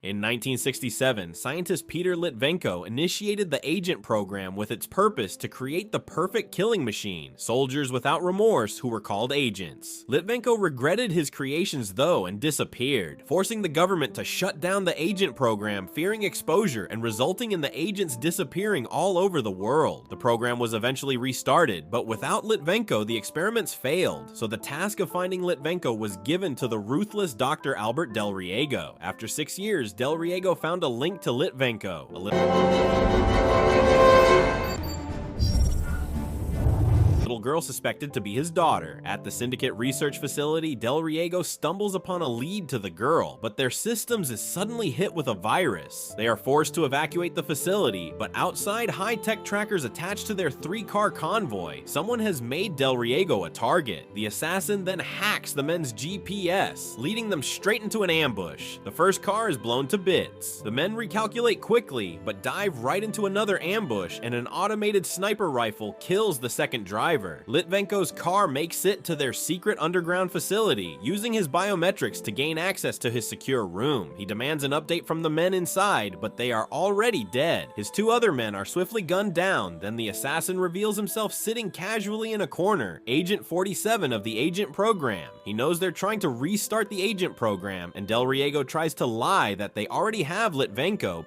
In 1967, scientist Peter Litvenko initiated the Agent program with its purpose to create the perfect killing machine, soldiers without remorse who were called agents. Litvenko regretted his creations though and disappeared, forcing the government to shut down the Agent program, fearing exposure and resulting in the agents disappearing all over the world. The program was eventually restarted, but without Litvenko the experiments failed, so the task of finding Litvenko was given to the ruthless Dr. Albert Del Riego. After 6 years, Del Riego found a link to Litvenko. Little girl suspected to be his daughter. At the Syndicate research facility, Del Riego stumbles upon a lead to the girl, but their systems is suddenly hit with a virus. They are forced to evacuate the facility, but outside high-tech trackers attached to their 3-car convoy, someone has made Del Riego a target. The assassin then hacks the men's GPS, leading them straight into an ambush. The first car is blown to bits. The men recalculate quickly, but dive right into another ambush, and an automated sniper rifle kills the second driver. Litvenko's car makes it to their secret underground facility, using his biometrics to gain access to his secure room. He demands an update from the men inside, but they are already dead. His 2 other men are swiftly gunned down, then the assassin reveals himself sitting casually in a corner, Agent 47 of the Agent program. He knows they're trying to restart the Agent program, and Del Riego tries to lie that they already have Litvenko.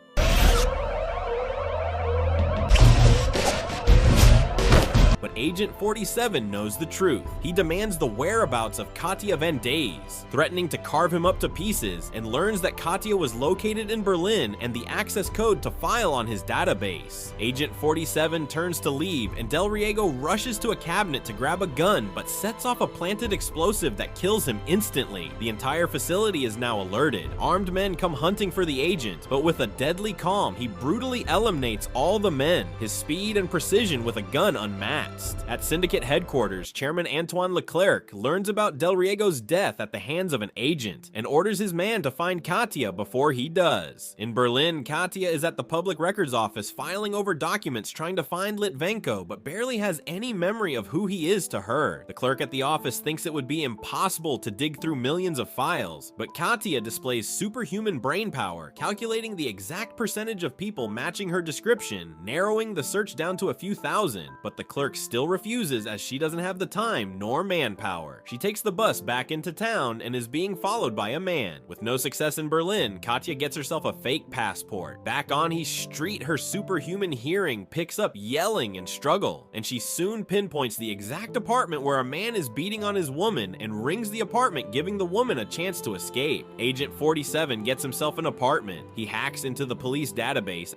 But Agent 47 knows the truth. He demands the whereabouts of Katja Van Days, threatening to carve him up to pieces, and learns that Katja was located in Berlin and the access code to file on his database. Agent 47 turns to leave, and Del Riego rushes to a cabinet to grab a gun, but sets off a planted explosive that kills him instantly. The entire facility is now alerted. Armed men come hunting for the agent, but with a deadly calm, he brutally eliminates all the men, his speed and precision with a gun unmatched. At Syndicate headquarters, Chairman Antoine Leclerc learns about Del Riego's death at the hands of an agent and orders his man to find Katja before he does. In Berlin, Katja is at the public records office filing over documents trying to find Litvenko, but barely has any memory of who he is to her. The clerk at the office thinks it would be impossible to dig through millions of files, but Katja displays superhuman brain power, calculating the exact percentage of people matching her description, narrowing the search down to a few thousand, but the clerk still refuses as she doesn't have the time nor manpower. She takes the bus back into town and is being followed by a man. With no success in Berlin, Katja gets herself a fake passport. Back on East Street, her superhuman hearing picks up yelling and struggle, and she soon pinpoints the exact apartment where a man is beating on his woman and rings the apartment, giving the woman a chance to escape. Agent 47 gets himself an apartment. He hacks into the police database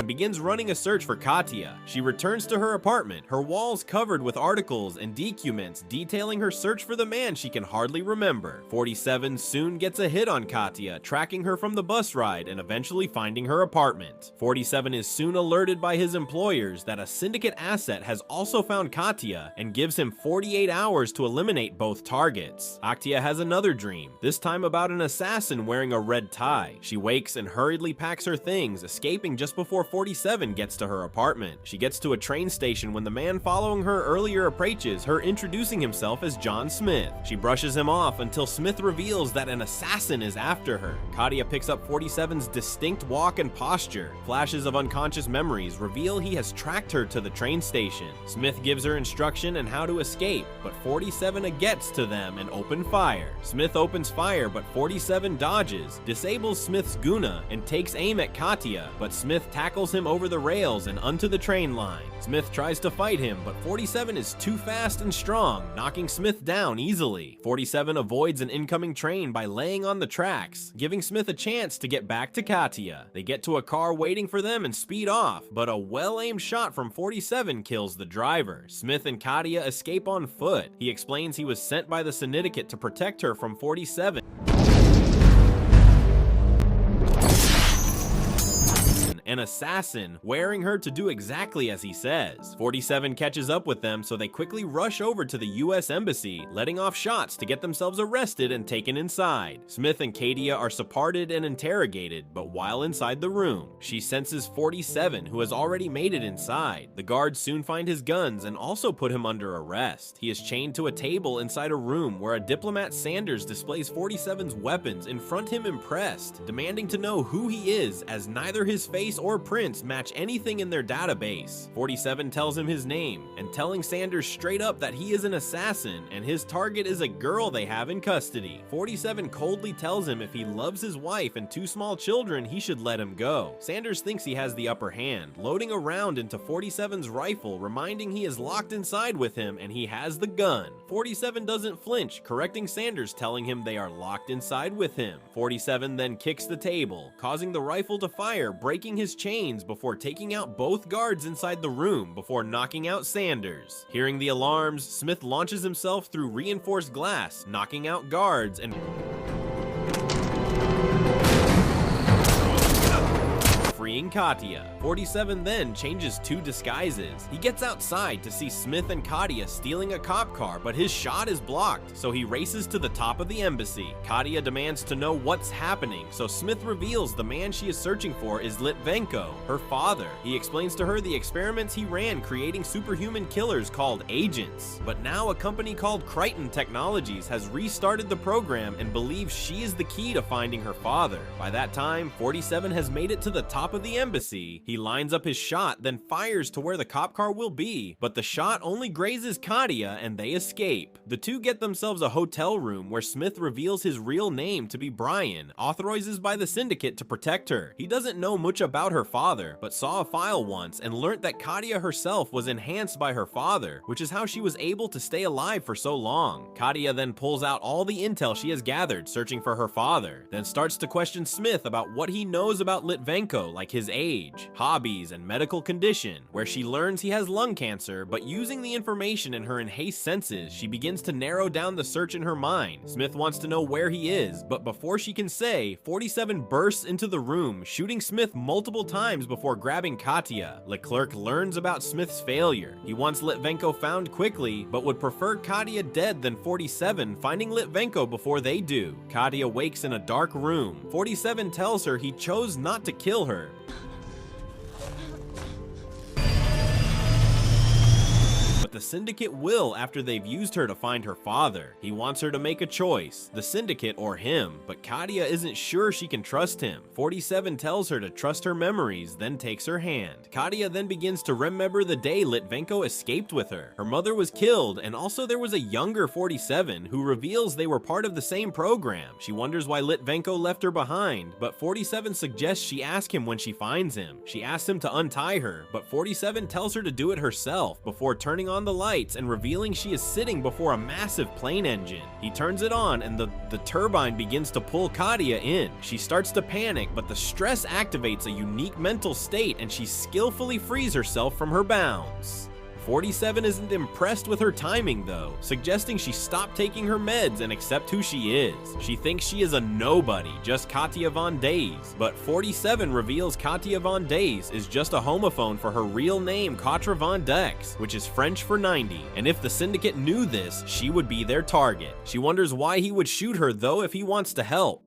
begins running a search for Katja. She returns to her apartment, her walls covered with articles and documents detailing her search for the man she can hardly remember. 47 soon gets a hit on Katja, tracking her from the bus ride and eventually finding her apartment. 47 is soon alerted by his employers that a Syndicate asset has also found Katja and gives him 48 hours to eliminate both targets. Katja has another dream, this time about an assassin wearing a red tie. She wakes and hurriedly packs her things, escaping just before 47 gets to her apartment. She gets to a train station when the man following her earlier approaches her, introducing himself as John Smith. She brushes him off until Smith reveals that an assassin is after her. Katja picks up 47's distinct walk and posture. Flashes of unconscious memories reveal he has tracked her to the train station. Smith gives her instruction on how to escape, but 47 gets to them and open fire. Smith opens fire, but 47 dodges, disables Smith's Guna, and takes aim at Katja, but Smith tackles him over the rails and onto the train line. Smith tries to fight him, but 47 is too fast and strong, knocking Smith down easily. 47 avoids an incoming train by laying on the tracks, giving Smith a chance to get back to Katja. They get to a car waiting for them and speed off, but a well-aimed shot from 47 kills the driver. Smith and Katja escape on foot. He explains he was sent by the Syndicate to protect her from 47. And an assassin, wearing her to do exactly as he says. 47 catches up with them, so they quickly rush over to the US Embassy, letting off shots to get themselves arrested and taken inside. Smith and Katia are supported and interrogated, but while inside the room, she senses 47, who has already made it inside. The guards soon find his guns and also put him under arrest. He is chained to a table inside a room where a diplomat Sanders displays 47's weapons and confront him impressed, demanding to know who he is, as neither his face or prints match anything in their database. 47 tells him his name, and telling Sanders straight up that he is an assassin and his target is a girl they have in custody. 47 coldly tells him if he loves his wife and 2 small children, he should let him go. Sanders thinks he has the upper hand, loading a round into 47's rifle, reminding he is locked inside with him and he has the gun. 47 doesn't flinch, correcting Sanders, telling him they are locked inside with him. 47 then kicks the table, causing the rifle to fire, breaking his chains before taking out both guards inside the room before knocking out Sanders. Hearing the alarms, Smith launches himself through reinforced glass, knocking out guards and freeing Katia. 47 then changes 2 disguises. He gets outside to see Smith and Katia stealing a cop car, but his shot is blocked, so he races to the top of the embassy. Katia demands to know what's happening, so Smith reveals the man she is searching for is Litvenko, her father. He explains to her the experiments he ran creating superhuman killers called agents. But now a company called Crichton Technologies has restarted the program and believes she is the key to finding her father. By that time, 47 has made it to the top of the embassy. He lines up his shot, then fires to where the cop car will be, but the shot only grazes Katia and they escape. The two get themselves a hotel room where Smith reveals his real name to be Brian, authorized by the syndicate to protect her. He doesn't know much about her father, but saw a file once and learnt that Katia herself was enhanced by her father, which is how she was able to stay alive for so long. Katia then pulls out all the intel she has gathered searching for her father, then starts to question Smith about what he knows about Litvenko, like his age, hobbies, and medical condition, where she learns he has lung cancer, but using the information in her enhanced senses, she begins to narrow down the search in her mind. Smith wants to know where he is, but before she can say, 47 bursts into the room, shooting Smith multiple times before grabbing Katia. Leclerc learns about Smith's failure. He wants Litvenko found quickly, but would prefer Katia dead than 47 finding Litvenko before they do. Katia wakes in a dark room. 47 tells her he chose not to kill her, but the syndicate will after they've used her to find her father. He wants her to make a choice, the syndicate or him, but Katia isn't sure she can trust him. 47 tells her to trust her memories, then takes her hand. Katia then begins to remember the day Litvenko escaped with her. Her mother was killed, and also there was a younger 47 who reveals they were part of the same program. She wonders why Litvenko left her behind, but 47 suggests she ask him when she finds him. She asks him to untie her, but 47 tells her to do it herself before turning on the lights and revealing she is sitting before a massive plane engine. He turns it on and the turbine begins to pull Katia in. She starts to panic, but the stress activates a unique mental state and she skillfully frees herself from her bounds. 47 isn't impressed with her timing though, suggesting she stop taking her meds and accept who she is. She thinks she is a nobody, just Katia Von Days, but 47 reveals Katia Von Days is just a homophone for her real name Quatre Von Dex, which is French for 90, and if the syndicate knew this, she would be their target. She wonders why he would shoot her though if he wants to help.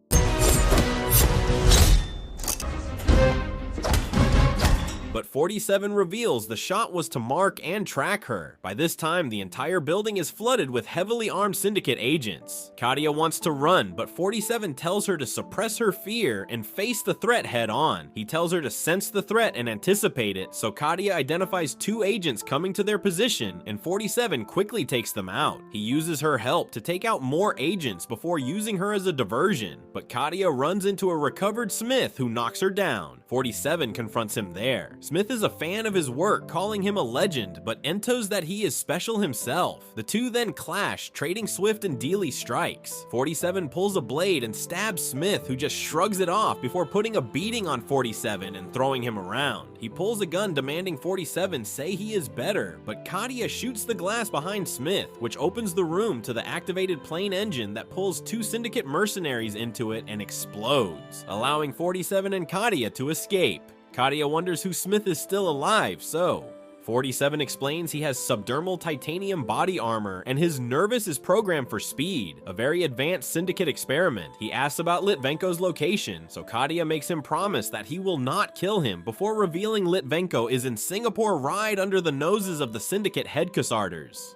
But 47 reveals the shot was to mark and track her. By this time, the entire building is flooded with heavily armed syndicate agents. Katia wants to run, but 47 tells her to suppress her fear and face the threat head on. He tells her to sense the threat and anticipate it, so Katia identifies 2 agents coming to their position, and 47 quickly takes them out. He uses her help to take out more agents before using her as a diversion, but Katia runs into a recovered Smith who knocks her down. 47 confronts him there. Smith is a fan of his work, calling him a legend, but entos that he is special himself. The two then clash, trading swift and deadly strikes. 47 pulls a blade and stabs Smith, who just shrugs it off before putting a beating on 47 and throwing him around. He pulls a gun demanding 47 say he is better, but Katia shoots the glass behind Smith, which opens the room to the activated plane engine that pulls 2 syndicate mercenaries into it and explodes, allowing 47 and Katia to escape. Katia wonders who Smith is still alive, so 47 explains he has subdermal titanium body armor and his nervous is programmed for speed, a very advanced syndicate experiment. He asks about Litvenko's location, so Katia makes him promise that he will not kill him before revealing Litvenko is in Singapore right under the noses of the syndicate headquarters.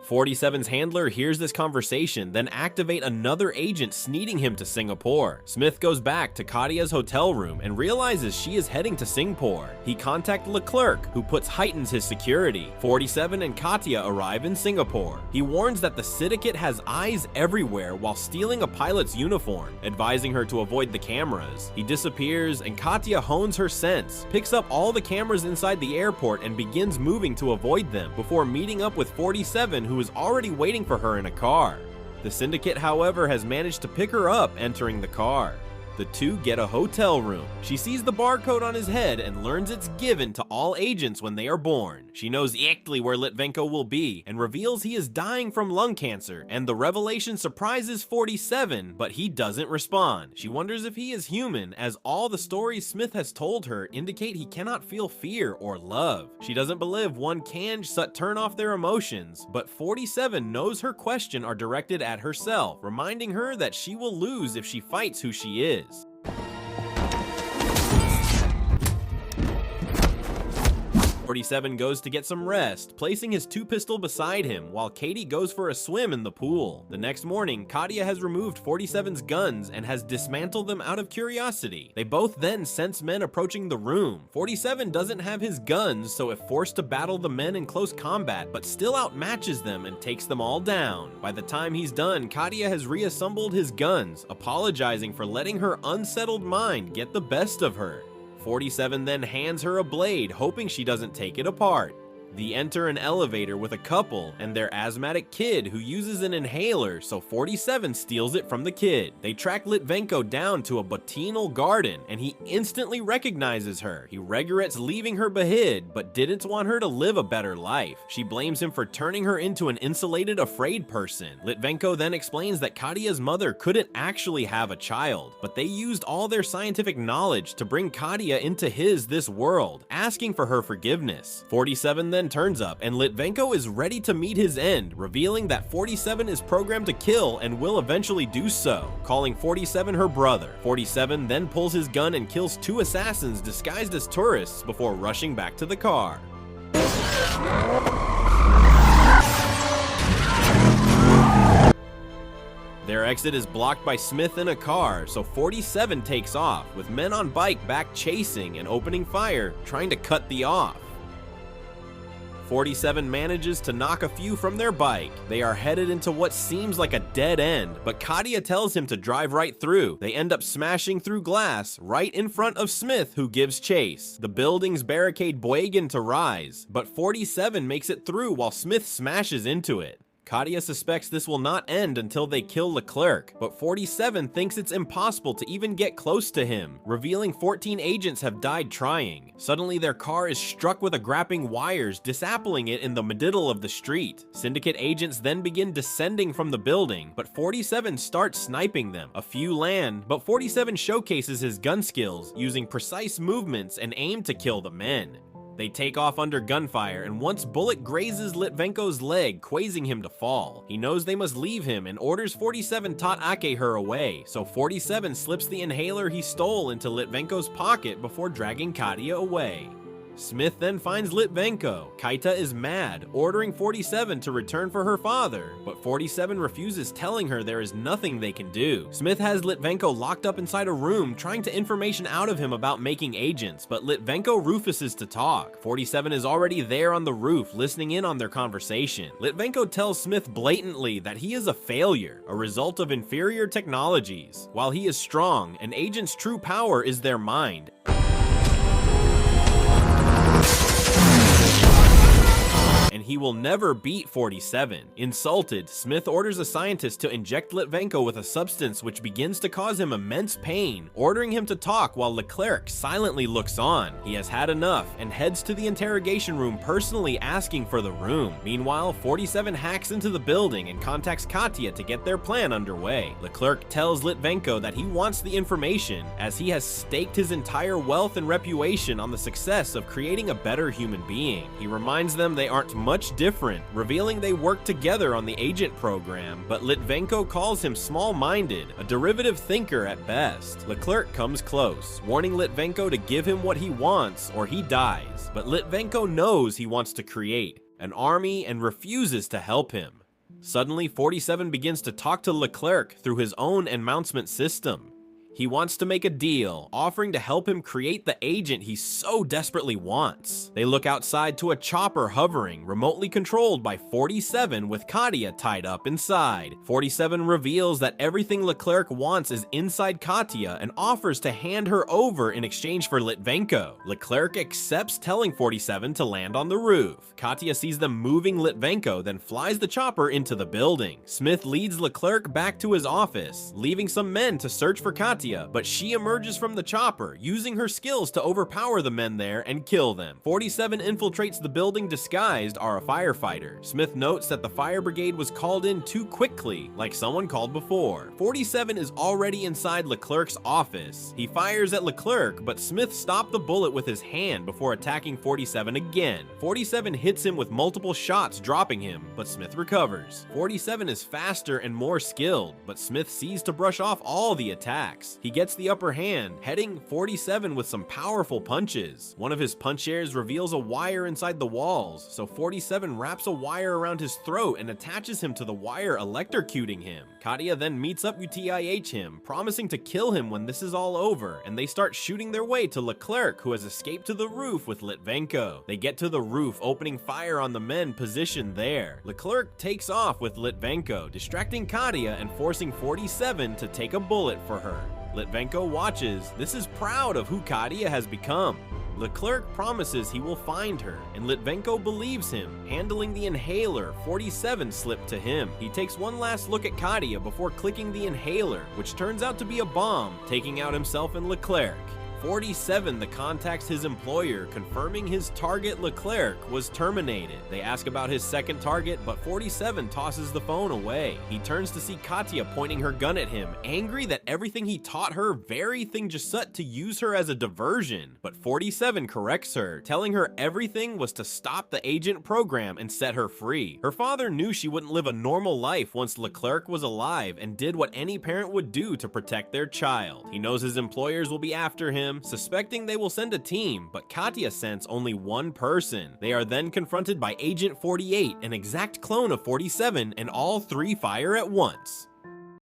47's handler hears this conversation, then activate another agent sneaking him to Singapore. Smith goes back to Katia's hotel room and realizes she is heading to Singapore. He contacts Leclerc, who heightens his security. 47 and Katia arrive in Singapore. He warns that the syndicate has eyes everywhere while stealing a pilot's uniform, advising her to avoid the cameras. He disappears and Katia hones her sense, picks up all the cameras inside the airport and begins moving to avoid them before meeting up with 47, who is already waiting for her in a car. The syndicate, however, has managed to pick her up entering the car. The two get a hotel room. She sees the barcode on his head and learns it's given to all agents when they are born. She knows exactly where Litvenko will be and reveals he is dying from lung cancer, and the revelation surprises 47, but he doesn't respond. She wonders if he is human, as all the stories Smith has told her indicate he cannot feel fear or love. She doesn't believe one can turn off their emotions, but 47 knows her questions are directed at herself, reminding her that she will lose if she fights who she is. 47 goes to get some rest, placing his 2-pistol beside him, while Katie goes for a swim in the pool. The next morning, Katia has removed 47's guns and has dismantled them out of curiosity. They both then sense men approaching the room. 47 doesn't have his guns, so if forced to battle the men in close combat, but still outmatches them and takes them all down. By the time he's done, Katia has reassembled his guns, apologizing for letting her unsettled mind get the best of her. 47 then hands her a blade, hoping she doesn't take it apart. They enter an elevator with a couple and their asthmatic kid who uses an inhaler, so 47 steals it from the kid. They track Litvenko down to a botanal garden and he instantly recognizes her. He regrets leaving her behind, but didn't want her to live a better life. She blames him for turning her into an insulated, afraid person. Litvenko then explains that Katia's mother couldn't actually have a child, but they used all their scientific knowledge to bring Katia into this world, asking for her forgiveness. 47 then turns up and Litvenko is ready to meet his end, revealing that 47 is programmed to kill and will eventually do so, calling 47 her brother. 47 then pulls his gun and kills 2 assassins disguised as tourists before rushing back to the car. Their exit is blocked by Smith in a car, so 47 takes off, with men on bike back chasing and opening fire, trying to cut the off. 47 manages to knock a few from their bike. They are headed into what seems like a dead end, but Katia tells him to drive right through. They end up smashing through glass right in front of Smith, who gives chase. The buildings barricade Boygan to rise, but 47 makes it through while Smith smashes into it. Katia suspects this will not end until they kill Leclerc, but 47 thinks it's impossible to even get close to him, revealing 14 agents have died trying. Suddenly their car is struck with a grappling wires, disappling it in the middle of the street. Syndicate agents then begin descending from the building, but 47 starts sniping them. A few land, but 47 showcases his gun skills, using precise movements and aim to kill the men. They take off under gunfire, and once bullet grazes Litvenko's leg, causing him to fall. He knows they must leave him and orders 47 Ake her away, so 47 slips the inhaler he stole into Litvenko's pocket before dragging Katia away. Smith then finds Litvenko. Kaita is mad, ordering 47 to return for her father, but 47 refuses, telling her there is nothing they can do. Smith has Litvenko locked up inside a room, trying to information out of him about making agents, but Litvenko refuses to talk. 47 is already there on the roof, listening in on their conversation. Litvenko tells Smith blatantly that he is a failure, a result of inferior technologies. While he is strong, an agent's true power is their mind. And he will never beat 47. Insulted, Smith orders a scientist to inject Litvenko with a substance which begins to cause him immense pain, ordering him to talk while Leclerc silently looks on. He has had enough and heads to the interrogation room, personally asking for the room. Meanwhile, 47 hacks into the building and contacts Katya to get their plan underway. Leclerc tells Litvenko that he wants the information, as he has staked his entire wealth and reputation on the success of creating a better human being. He reminds them they aren't much different, revealing they work together on the agent program, but Litvenko calls him small-minded, a derivative thinker at best. Leclerc comes close, warning Litvenko to give him what he wants or he dies, but Litvenko knows he wants to create an army and refuses to help him. Suddenly, 47 begins to talk to Leclerc through his own announcement system. He wants to make a deal, offering to help him create the agent he so desperately wants. They look outside to a chopper hovering, remotely controlled by 47 with Katya tied up inside. 47 reveals that everything Leclerc wants is inside Katya and offers to hand her over in exchange for Litvenko. Leclerc accepts, telling 47 to land on the roof. Katya sees them moving Litvenko, then flies the chopper into the building. Smith leads Leclerc back to his office, leaving some men to search for Katya, but she emerges from the chopper, using her skills to overpower the men there and kill them. 47 infiltrates the building disguised as a firefighter. Smith notes that the fire brigade was called in too quickly, like someone called before. 47 is already inside Leclerc's office. He fires at Leclerc, but Smith stopped the bullet with his hand before attacking 47 again. 47 hits him with multiple shots, dropping him, but Smith recovers. 47 is faster and more skilled, but Smith sees to brush off all the attacks. He gets the upper hand, heading 47 with some powerful punches. One of his punch airs reveals a wire inside the walls, so 47 wraps a wire around his throat and attaches him to the wire, electrocuting him. Katya then meets up UTIH him, promising to kill him when this is all over, and they start shooting their way to Leclerc, who has escaped to the roof with Litvenko. They get to the roof, opening fire on the men positioned there. Leclerc takes off with Litvenko, distracting Katya and forcing 47 to take a bullet for her. Litvenko watches. This is proud of who Katya has become. Leclerc promises he will find her, and Litvenko believes him. Handling the inhaler, 47 slipped to him. He takes one last look at Katya before clicking the inhaler, which turns out to be a bomb, taking out himself and Leclerc. 47 contacts his employer, confirming his target Leclerc was terminated. They ask about his second target, but 47 tosses the phone away. He turns to see Katya pointing her gun at him, angry that everything he taught her very thing just set to use her as a diversion. But 47 corrects her, telling her everything was to stop the agent program and set her free. Her father knew she wouldn't live a normal life once Leclerc was alive, and did what any parent would do to protect their child. He knows his employers will be after him, suspecting they will send a team, but Katya sends only one person. They are then confronted by Agent 48, an exact clone of 47, and all three fire at once.